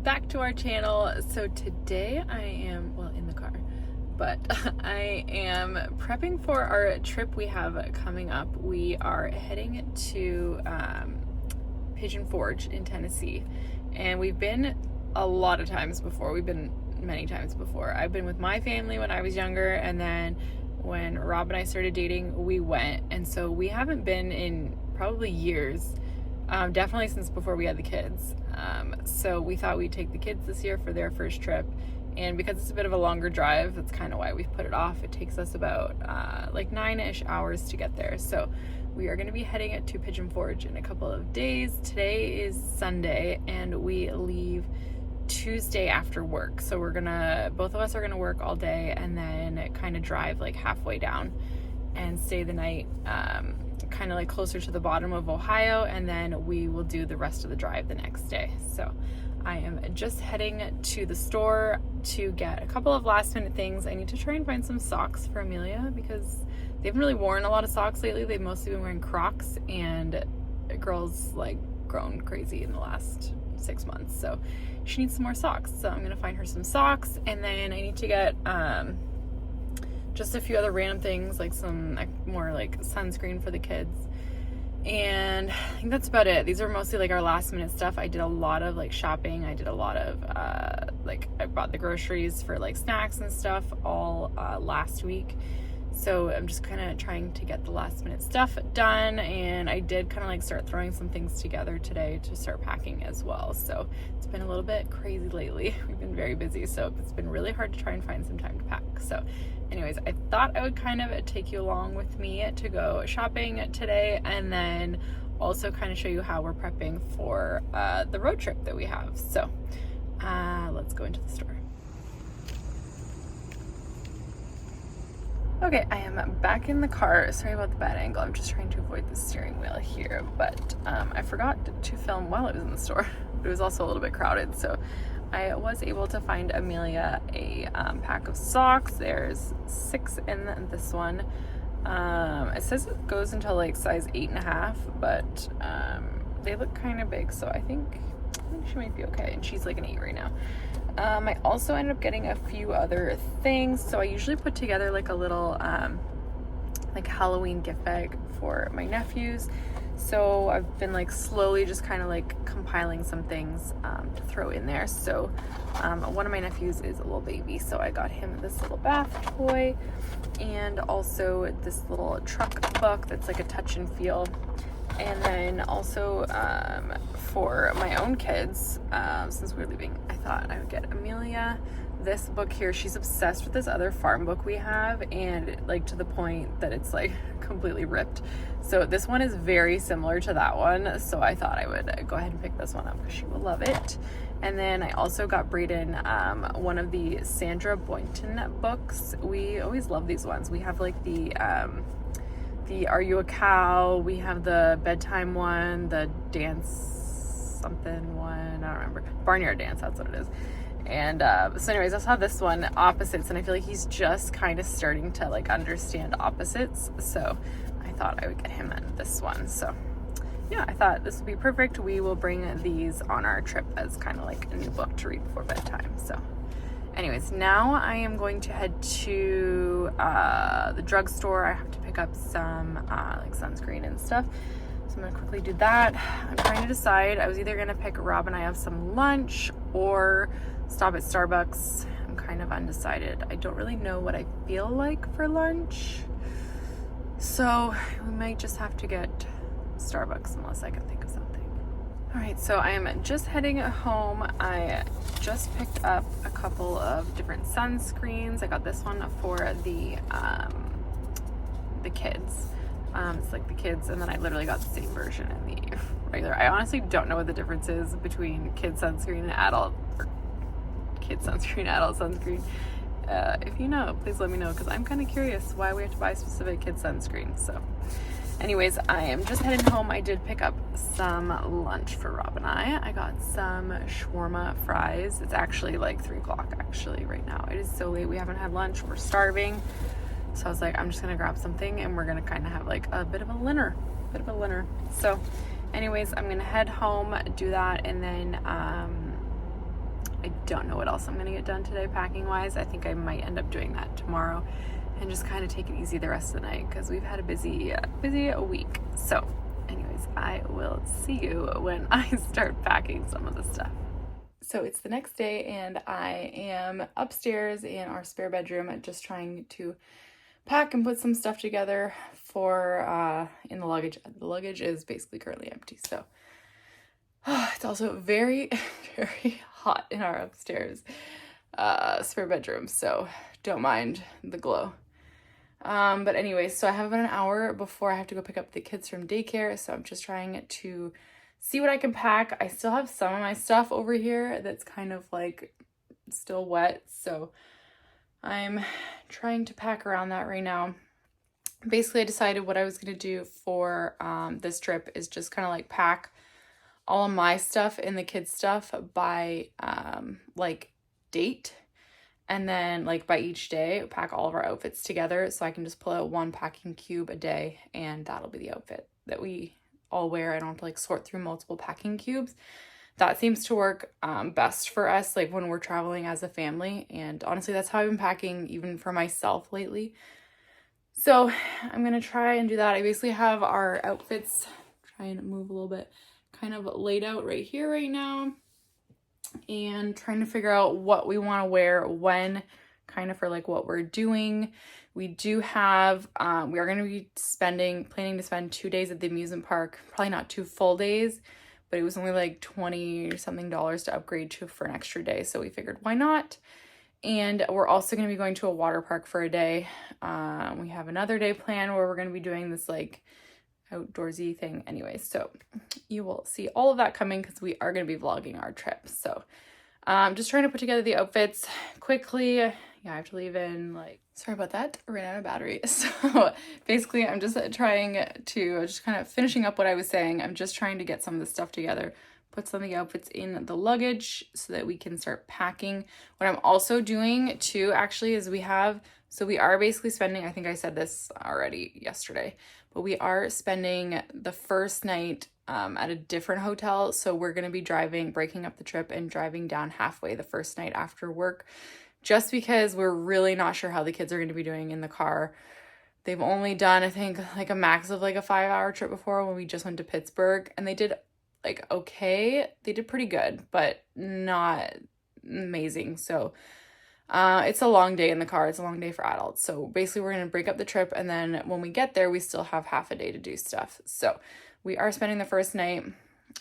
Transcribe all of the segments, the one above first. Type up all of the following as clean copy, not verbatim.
back to our channel. So today I am, well, in the car, but I am prepping for our trip we have coming up. We are heading to Pigeon Forge in Tennessee, and we've been a lot of times before. We've been many times before. I've been with my family when I was younger, and then when Rob and I started dating, we went, and so we haven't been in probably years. Definitely since before we had the kids. So we thought we'd take the kids this year for their first trip. And because it's a bit of a longer drive, that's kind of why we've put it off. It takes us about like 9-ish hours to get there. So we are going to be heading to Pigeon Forge in a couple of days. Today is Sunday and we leave Tuesday after work. So both of us are going to work all day and then kind of drive like halfway down and stay the night kind of like closer to the bottom of Ohio, and then we will do the rest of the drive the next day. So I am just heading to the store to get a couple of last minute things. I need to try and find some socks for Amelia because they haven't really worn a lot of socks lately. They've mostly been wearing Crocs, and girls like grown crazy in the last 6 months, so she needs some more socks. So I'm gonna find her some socks, and then I need to get just a few other random things, like some more like sunscreen for the kids, and I think that's about it. These are mostly like our last minute stuff. I did a lot of like shopping. I did a lot of I bought the groceries for like snacks and stuff all last week, so I'm just kind of trying to get the last minute stuff done. And I did kind of like start throwing some things together today to start packing as well. So it's been a little bit crazy lately. We've been very busy, so it's been really hard to try and find some time to pack. So anyways, I thought I would kind of take you along with me to go shopping today, and then also kind of show you how we're prepping for the road trip that we have. So let's go into the store. Okay, I am back in the car. Sorry about the bad angle. I'm just trying to avoid the steering wheel here, but I forgot to film while I was in the store. It was also a little bit crowded, so I was able to find Amelia a pack of socks. There's 6 in this one. It says it goes until like size 8.5, but they look kind of big, so I think she might be okay. And she's like an 8 right now. I also ended up getting a few other things. So I usually put together like a little like Halloween gift bag for my nephews. So I've been like slowly just kind of like compiling some things to throw in there. So one of my nephews is a little baby, so I got him this little bath toy and also this little truck book that's like a touch and feel. And then also for my own kids, since we're leaving, I thought I would get Amelia this book here. She's obsessed with this other farm book we have, and like to the point that it's like completely ripped. So this one is very similar to that one, so I thought I would go ahead and pick this one up because she will love it. And then I also got Braden one of the Sandra Boynton books. We always love these ones. We have like the Are You a Cow? We have the bedtime one, the dance something one, I don't remember. Barnyard Dance, that's what it is. And so anyways, I saw this one, Opposites, and I feel like he's just kind of starting to like understand opposites. So I thought I would get him this one. So yeah, I thought this would be perfect. We will bring these on our trip as kind of like a new book to read before bedtime. So anyways, now I am going to head to the drugstore. I have to pick up some like sunscreen and stuff. So I'm gonna quickly do that. I'm trying to decide. I was either gonna pick Rob and I have some lunch or stop at Starbucks. I'm kind of undecided. I don't really know what I feel like for lunch. So we might just have to get Starbucks unless I can think of something. All right, so I am just heading home. I just picked up a couple of different sunscreens. I got this one for the kids. It's like the kids, and then I literally got the same version in the regular. I honestly don't know what the difference is between kid sunscreen and adult, or kid sunscreen, adult sunscreen. If you know, please let me know, because I'm kind of curious why we have to buy specific kid sunscreen. So anyways, I am just heading home. I did pick up some lunch for Rob and I got some shawarma fries. It's actually like 3 o'clock actually right now. It is so late. We haven't had lunch. We're starving. So I was like, I'm just gonna grab something and we're gonna kind of have like a bit of a dinner. So anyways, I'm gonna head home, do that, and then I don't know what else I'm gonna get done today packing wise. I think I might end up doing that tomorrow and just kind of take it easy the rest of the night because we've had a busy week. So anyways, I will see you when I start packing some of the stuff. So it's the next day and I am upstairs in our spare bedroom just trying to pack and put some stuff together for in the luggage. The luggage is basically currently empty, so it's also very, very hot in our upstairs spare bedroom, so don't mind the glow. But anyway, so I have about an hour before I have to go pick up the kids from daycare, so I'm just trying to see what I can pack. I still have some of my stuff over here that's kind of like still wet, so I'm trying to pack around that right now. Basically, I decided what I was going to do for this trip is just kind of like pack all of my stuff and the kids' stuff by like date, and then like by each day pack all of our outfits together so I can just pull out one packing cube a day and that'll be the outfit that we all wear. I don't have to like sort through multiple packing cubes. That seems to work best for us like when we're traveling as a family, and honestly that's how I've been packing even for myself lately. So I'm gonna try and do that. I basically have our outfits, try and move a little bit, kind of laid out right here right now, and trying to figure out what we want to wear when, kind of for like what we're doing. We do have we are going to be planning to spend 2 days at the amusement park, probably not 2 full days, but it was only like $20 something to upgrade for an extra day, so we figured why not. And we're also going to be going to a water park for a day. We have another day planned where we're going to be doing this like outdoorsy thing anyway, so you will see all of that coming because we are going to be vlogging our trip. So just trying to put together the outfits quickly. Yeah, I have to leave in like, sorry about that, I ran out of battery. So basically I'm just trying to kind of finishing up what I was saying. I'm just trying to get some of the stuff together, put some of the outfits in the luggage so that we can start packing. What I'm also doing too actually is we are basically spending, I think I said this already yesterday, but we are spending the first night at a different hotel. So we're going to be breaking up the trip and driving down halfway the first night after work, just because we're really not sure how the kids are going to be doing in the car. They've only done, I think, like a max of like a 5-hour trip before when we just went to Pittsburgh, and they did like okay. They did pretty good, but not amazing. So it's a long day in the car. It's a long day for adults. So basically we're going to break up the trip, and then when we get there, we still have half a day to do stuff. So we are spending the first night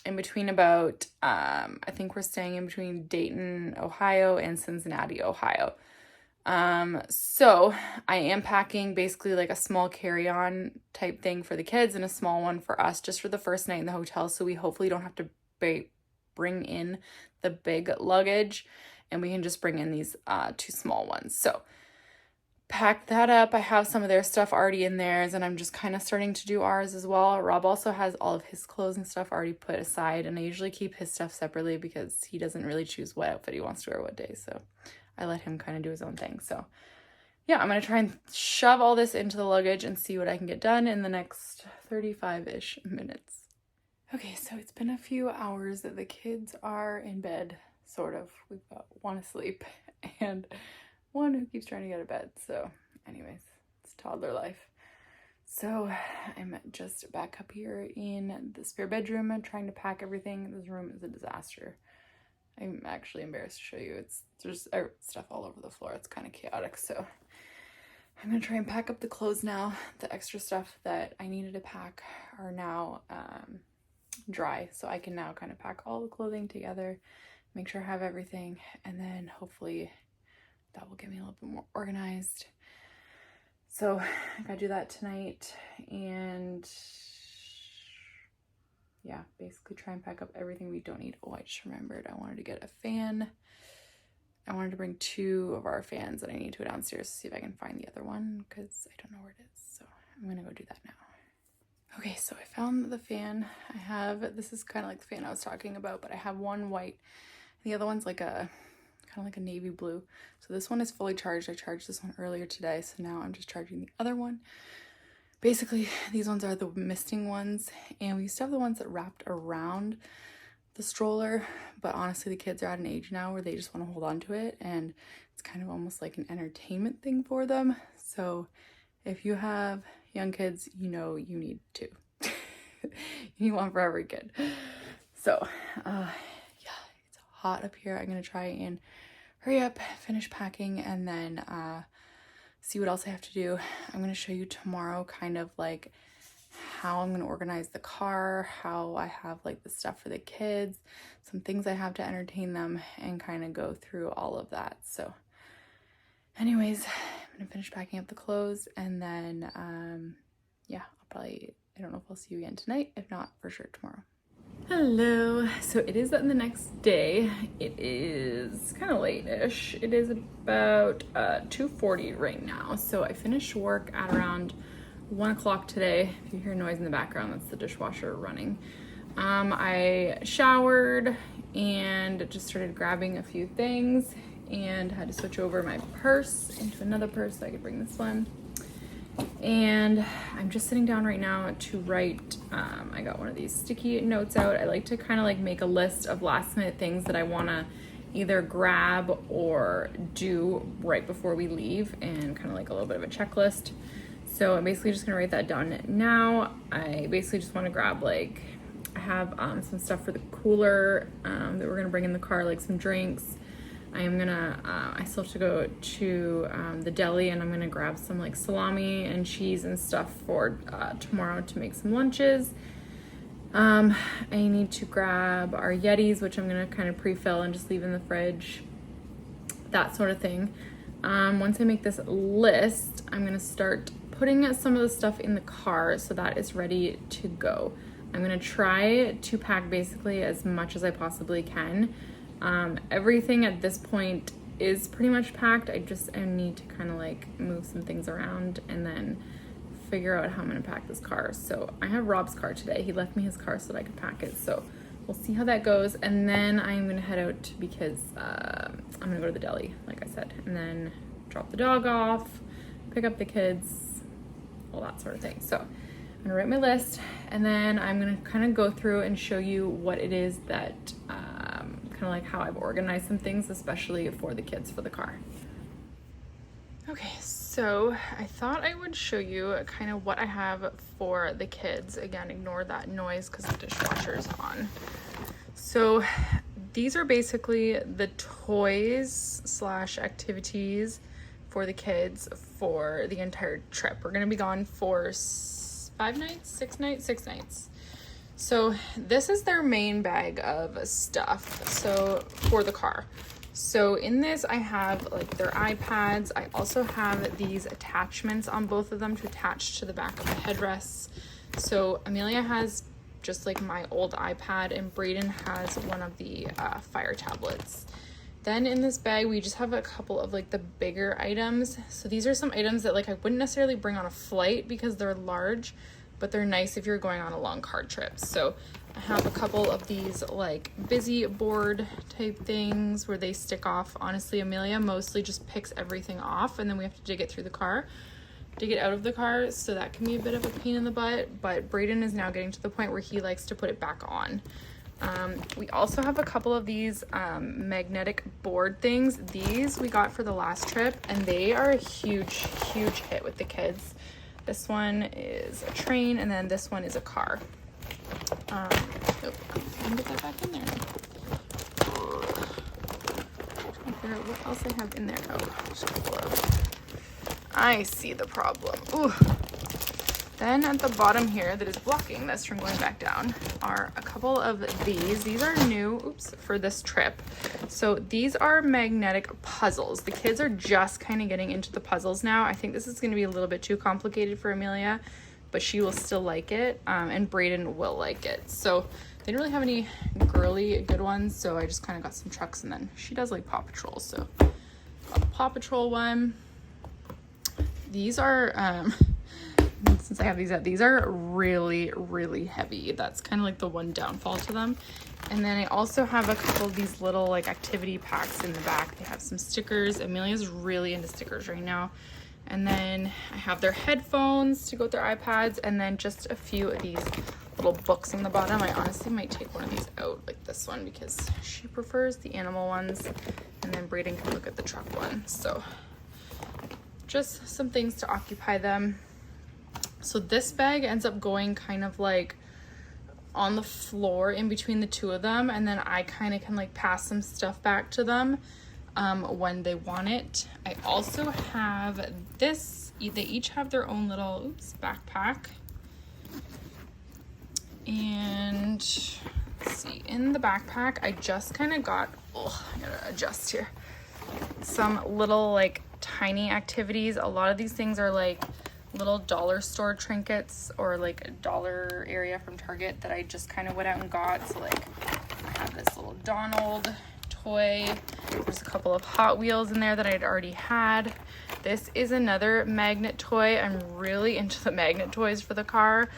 in between about, I think we're staying in between Dayton, Ohio and Cincinnati, Ohio. So I am packing basically like a small carry-on type thing for the kids and a small one for us just for the first night in the hotel. So we hopefully don't have to bring in the big luggage, and we can just bring in these 2 small ones. So pack that up. I have some of their stuff already in theirs, and I'm just kind of starting to do ours as well. Rob also has all of his clothes and stuff already put aside, and I usually keep his stuff separately because he doesn't really choose what outfit he wants to wear what day. So I let him kind of do his own thing. So yeah, I'm going to try and shove all this into the luggage and see what I can get done in the next 35-ish minutes. Okay, so it's been a few hours that the kids are in bed, sort of. We've got one asleep and one who keeps trying to get out of bed. So anyways, it's toddler life. So I'm just back up here in the spare bedroom and trying to pack everything. This room is a disaster. I'm actually embarrassed to show you. There's stuff all over the floor. It's kind of chaotic. So I'm going to try and pack up the clothes now. The extra stuff that I needed to pack are now dry. So I can now kind of pack all the clothing together, make sure I have everything, and then hopefully that will get me a little bit more organized. So I gotta do that tonight, and yeah, basically try and pack up everything we don't need. Oh, I just remembered I wanted to get a fan. I wanted to bring 2 of our fans that I need to go downstairs to see if I can find the other one because I don't know where it is. So I'm gonna go do that now. Okay, so I found the fan. This is kind of like the fan I was talking about, but I have one white and the other one's like kind of like a navy blue. So this one is fully charged. I charged this one earlier today, so now I'm just charging the other one. Basically, these ones are the misting ones, and we used to have the ones that wrapped around the stroller, but honestly the kids are at an age now where they just want to hold on to it, and it's kind of almost like an entertainment thing for them. So if you have young kids, you know you need two. You need one for every kid. So yeah, it's hot up here. I'm gonna try and hurry up, finish packing, and then see what else I have to do. I'm gonna show you tomorrow kind of like how I'm gonna organize the car, how I have like the stuff for the kids, some things I have to entertain them, and kind of go through all of that. So anyways, I'm gonna finish packing up the clothes, and then yeah, I don't know if I'll see you again tonight. If not, for sure tomorrow. Hello. So it is the next day. It is kind of late-ish. It is about 2:40 right now. So I finished work at around 1 o'clock today. If you hear noise in the background, that's the dishwasher running. I showered and just started grabbing a few things, and had to switch over my purse into another purse so I could bring this one. And I'm just sitting down right now to write. I got one of these sticky notes out. I like to kind of like make a list of last minute things that I want to either grab or do right before we leave, and kind of like a little bit of a checklist. So I'm basically just gonna write that down now. I basically just want to grab, like, I have some stuff for the cooler that we're gonna bring in the car, like some drinks. I still have to go to the deli, and I'm gonna grab some like salami and cheese and stuff for tomorrow to make some lunches. I need to grab our Yetis, which I'm gonna kind of pre-fill and just leave in the fridge, that sort of thing. Once I make this list, I'm gonna start putting some of the stuff in the car so that it's ready to go. I'm gonna try to pack basically as much as I possibly can. Everything at this point is pretty much packed. I need to kind of like move some things around and then figure out how I'm gonna pack this car. So I have Rob's car today. He left me his car so that I could pack it. So we'll see how that goes. And then I'm gonna head out because I'm gonna go to the deli, like I said, and then drop the dog off, pick up the kids, all that sort of thing. So I'm gonna write my list, and then I'm gonna kind of go through and show you what it is that kind of like how I've organized some things, especially for the kids for the car. Okay, so I thought I would show you kind of what I have for the kids. Again, ignore that noise because the dishwasher is on. So these are basically the toys / activities for the kids for the entire trip. We're gonna be gone for 6 nights. So this is their main bag of stuff, so for the car. So in this I have like their iPads. I also have these attachments on both of them to attach to the back of the headrests. So Amelia has just like my old iPad, and Brayden has one of the Fire tablets. Then in this bag we just have a couple of like the bigger items. So these are some items that like I wouldn't necessarily bring on a flight because they're large, but they're nice if you're going on a long car trip. So I have a couple of these like busy board type things where they stick off. Honestly, Amelia mostly just picks everything off, and then we have to dig it out of the car, so that can be a bit of a pain in the butt. But Brayden is now getting to the point where he likes to put it back on. We also have a couple of these magnetic board things. These we got for the last trip, and they are a huge hit with the kids. This one is a train, and then this one is a car. I'm gonna get that back in there. Trying to figure out what else I have in there. Oh, just a couple of. I see the problem. Ooh. Then at the bottom here, that is blocking this from going back down, are a couple of these. These are new, for this trip. So these are magnetic puzzles. The kids are just kind of getting into the puzzles now. I think this is going to be a little bit too complicated for Amelia, but she will still like it, and Brayden will like it. So they don't really have any girly good ones, so I just kind of got some trucks, and then she does like Paw Patrol, so got the Paw Patrol one. These are, since I have these out, these are really heavy. That's kind of like the one downfall to them. And then I also have a couple of these little like activity packs in the back. They have some stickers. Amelia's really into stickers right now. And then I have their headphones to go with their iPads, and then just a few of these little books on the bottom. I honestly might take one of these out, like this one, because she prefers the animal ones, and then Brayden can look at the truck one. So just some things to occupy them. So this bag ends up going kind of like on the floor in between the two of them, and then I kind of can like pass some stuff back to them when they want it. I also have this, they each have their own little backpack. And let's see, in the backpack I just kind of got, I gotta adjust here, some little like tiny activities. A lot of these things are like little dollar store trinkets or like a dollar area from Target that I just kind of went out and got. So like I have this little Donald toy. There's a couple of Hot Wheels in there that I'd already had. This is another magnet toy. I'm really into the magnet toys for the car,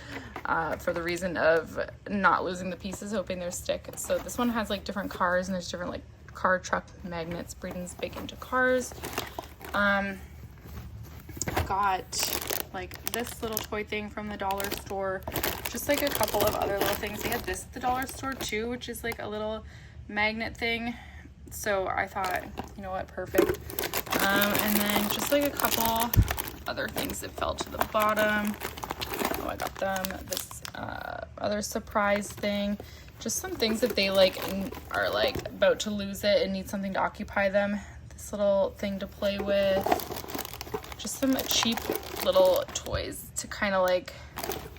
for the reason of not losing the pieces, hoping they're stick. So this one has like different cars, and there's different like car, truck magnets. Braden's big into cars. I got like this little toy thing from the dollar store, just like a couple of other little things. They had this at the dollar store too, which is like a little magnet thing. So I thought, you know what, perfect. And then just like a couple other things that fell to the bottom. Oh, I got them this other surprise thing. Just some things that they like are like about to lose it and need something to occupy them. This little thing to play with. Just some cheap little toys to kind of like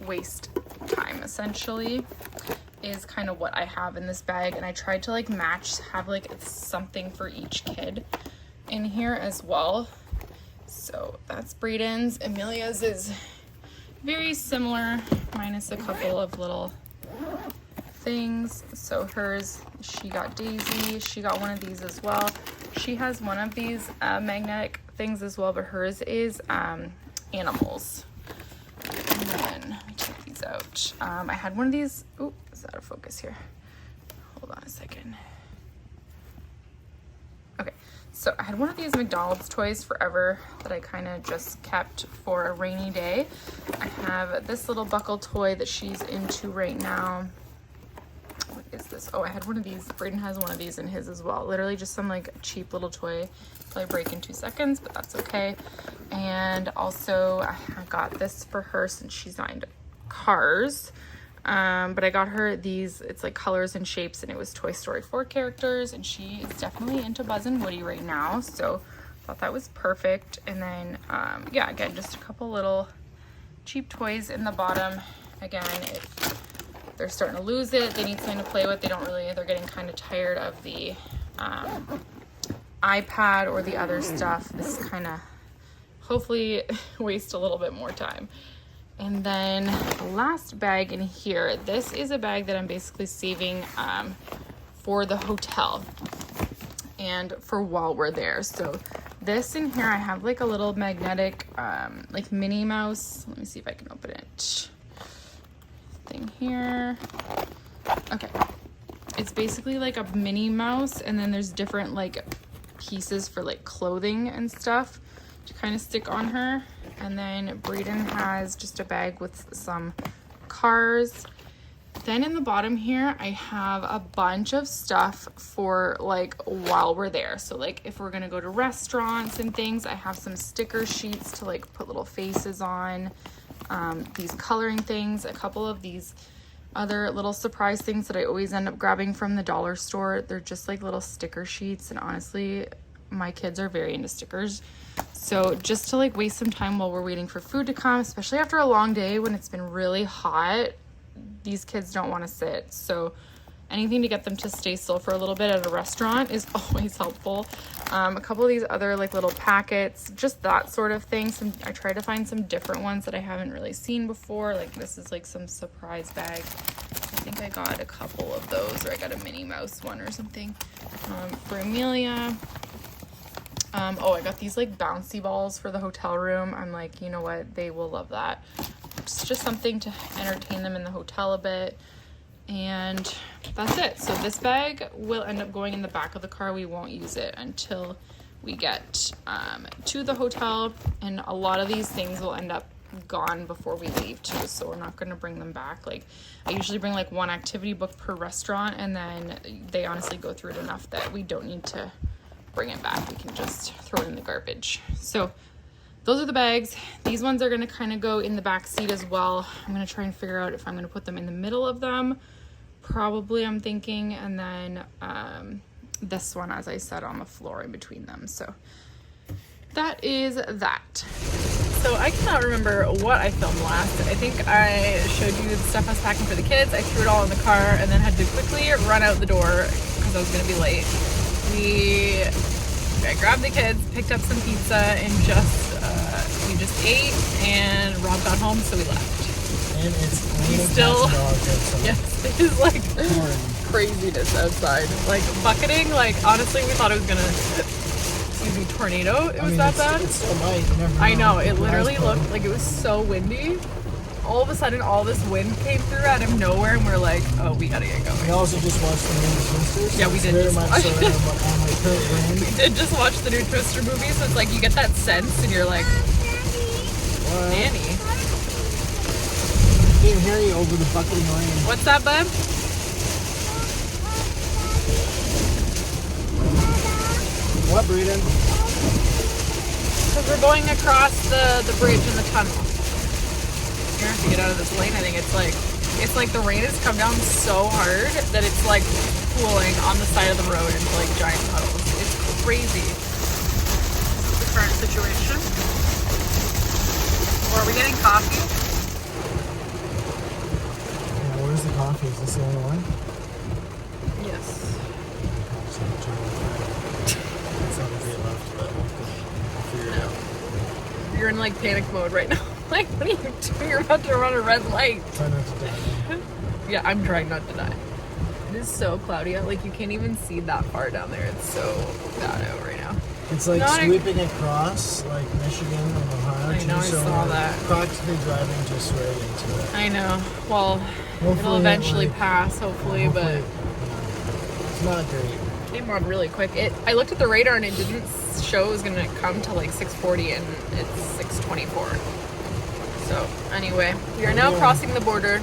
waste time, essentially, is kind of what I have in this bag. And I tried to like have like something for each kid in here as well. So that's Braden's. Amelia's is very similar, minus a couple of little things. So hers, she got Daisy. She got one of these as well. She has one of these magnetic things as well, but hers is animals. And then let me take these out. I had one of these. Ooh, is out of focus here? Hold on a second. Okay, so I had one of these McDonald's toys forever that I kind of just kept for a rainy day. I have this little buckle toy that she's into right now. What is this? Oh, I had one of these. Braden has one of these in his as well. Literally just some like cheap little toy. Probably break in 2 seconds, but that's okay. And also I got this for her since she's not into cars. But I got her these, it's like colors and shapes, and it was Toy Story 4 characters, and she is definitely into Buzz and Woody right now, so thought that was perfect. And then yeah, again, just a couple little cheap toys in the bottom. Again, if they're starting to lose it, they need something to play with, they're getting kind of tired of the iPad or the other stuff. This kind of hopefully waste a little bit more time. And then the last bag in here, this is a bag that I'm basically saving for the hotel and for while we're there. So this in here, I have like a little magnetic like Minnie Mouse. Let me see if I can open it. Thing here. Okay. It's basically like a Minnie Mouse, and then there's different like pieces for like clothing and stuff to kind of stick on her. And then Braden has just a bag with some cars. Then in the bottom here, I have a bunch of stuff for like while we're there. So like if we're gonna go to restaurants and things, I have some sticker sheets to like put little faces on, these coloring things, a couple of these other little surprise things that I always end up grabbing from the dollar store. They're just like little sticker sheets, and honestly, my kids are very into stickers. So just to like waste some time while we're waiting for food to come, especially after a long day when it's been really hot, these kids don't want to sit. So anything to get them to stay still for a little bit at a restaurant is always helpful. A couple of these other like little packets, just that sort of thing. I try to find some different ones that I haven't really seen before. Like this is like some surprise bag. I think I got a couple of those, or I got a Minnie Mouse one or something for Amelia. Oh, I got these like bouncy balls for the hotel room. I'm like, you know what? They will love that. It's just something to entertain them in the hotel a bit. And that's it. So this bag will end up going in the back of the car. We won't use it until we get to the hotel. And a lot of these things will end up gone before we leave too, so we're not going to bring them back. Like, I usually bring like one activity book per restaurant, and then they honestly go through it enough that we don't need to bring it back. We can just throw it in the garbage. So those are the bags. These ones are going to kind of go in the back seat as well. I'm going to try and figure out if I'm going to put them in the middle of them. Probably, I'm thinking, and then this one, as I said, on the floor in between them. So that is that. So I cannot remember what I filmed last. I think I showed you the stuff I was packing for the kids. I threw it all in the car and then had to quickly run out the door because I was going to be late. I grabbed the kids, picked up some pizza, and we just ate, and Rob got home, so we left. And it's still, yes, it is like craziness outside. Like bucketing, like honestly, we thought it was gonna, tornado. It was that bad. It's so light. You never know. I know, it literally looked like it was so windy. All of a sudden, all this wind came through out of nowhere, and we're like, oh, we gotta get going. We also just watched the new Twister. Yeah, we did just watch it. We did just watch the new Twister movie, so it's like you get that sense, and you're like, Nanny. I can't hear you over the bucketing rain. What's that, bud? What, Breeden? Because we're going across the bridge in the tunnel. You're gonna have to get out of this lane. I think it's like the rain has come down so hard that it's like pooling on the side of the road into like giant puddles. It's crazy. This is the current situation. Or are we getting coffee? Yeah, where's the coffee? Is this the only one? Yes. It's not gonna be left, but we'll figure it out. You're in like panic mode right now. Like, what are you doing? You're about to run a red light. Try not to die. Yeah, I'm trying not to die. It is so cloudy out. Like, you can't even see that far down there. It's so bad out right now. It's like sweeping across, like Michigan and Ohio. I know, I saw that. Practically driving just right into it. I know. Well, hopefully it'll eventually pass, hopefully, but it's not great. It came on really quick. I looked at the radar and it didn't show it was going to come till like 6:40, and it's 6:24. So anyway, we are now crossing the border.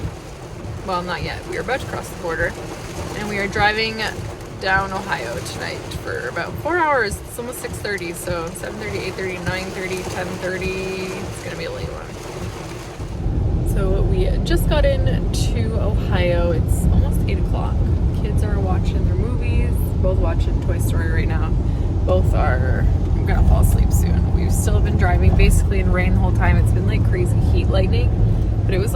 Well, not yet. We are about to cross the border, and we are driving down Ohio tonight for about 4 hours. It's almost 6:30, so 7:30, 8:30, 9:30, 10:30. It's gonna be a late one. So we just got into Ohio. It's almost 8 o'clock. Kids are watching their movies. Both watching Toy Story right now. Both are gonna fall asleep soon. We've still been driving basically in rain the whole time. It's been like crazy heat lightning, but it was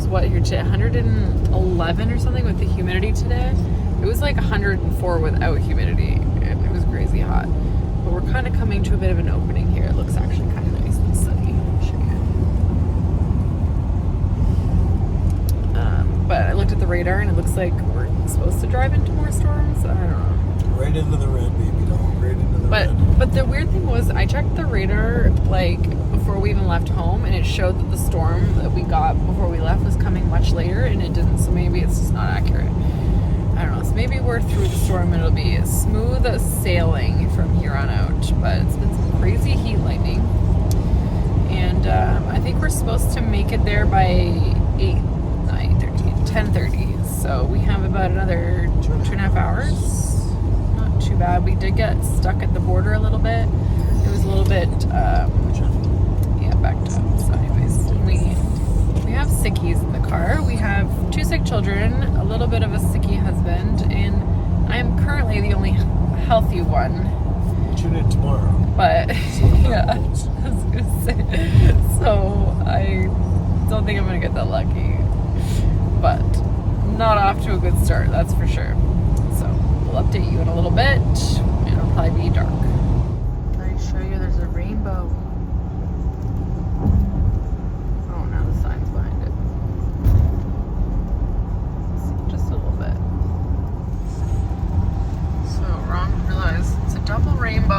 what here today, 111 or something with the humidity today. It was like 104 without humidity, and it was crazy hot. But we're kind of coming to a bit of an opening here. It looks actually kind of nice and sunny. I'll show you. But I looked at the radar and it looks like we're supposed to drive into more storms. I don't know. Right into the red, baby doll. Right into the red. But the weird thing was, I checked the radar like before we even left home, and it showed that the storm that we got before we left was coming much later, and it didn't. So maybe it's just not accurate. I don't know. So maybe we're through the storm and it'll be smooth sailing from here on out. But it's been some crazy heat lightning, and I think we're supposed to make it there by 10:30. So we have about another 2.5 hours. Not too bad. We did get stuck at the border a little bit. It was a little bit, backed up. So anyways, we have sickies in the car. We have 2 sick children, a little bit of a sicky husband, and I am currently the only healthy one. Tune in tomorrow. But, yeah, I was gonna say. So I don't think I'm gonna get that lucky. But not off to a good start, that's for sure. So we'll update you in a little bit, and it'll probably be dark. Let me show you, there's a rainbow. Oh, now the sign's behind it. Just a little bit. So wrong, realize it's a double rainbow.